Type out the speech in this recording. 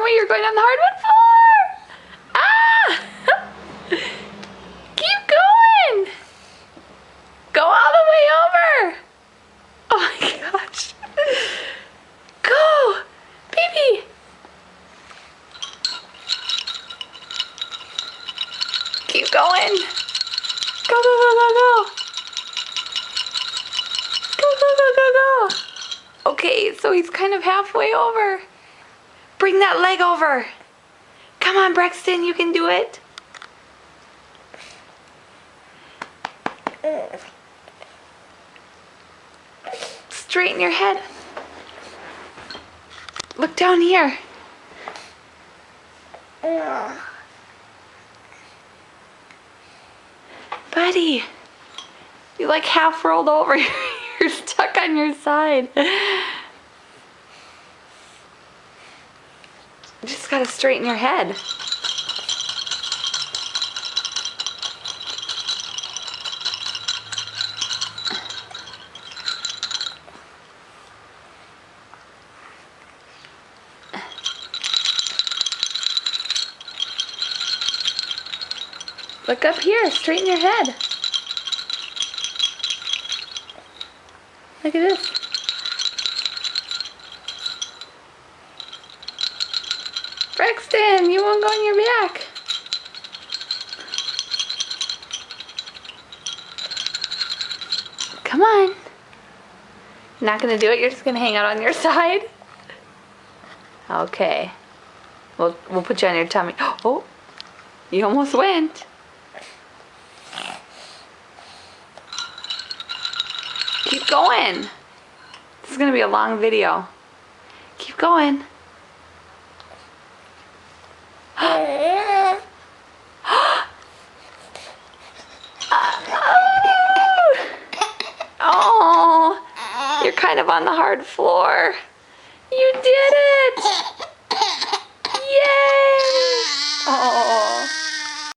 me, you're going on the hardwood floor. Ah! Keep going. Go all the way over. Oh my gosh. Go, baby. Keep going. Go, go, go, go, go. Go, go, go, go, go. Okay, so he's kind of halfway over. Bring that leg over. Come on, Braxton, you can do it. Straighten your head. Look down here. Buddy, you like half rolled over. You're stuck on your side. You just gotta straighten your head. Look up here, straighten your head. Look at this. Braxton, you won't go on your back. Come on. Not gonna do it, you're just gonna hang out on your side? Okay. We'll put you on your tummy. Oh, you almost went. Keep going. This is gonna be a long video. Keep going. Oh, you're kind of on the hard floor. You did it! Yay! Oh.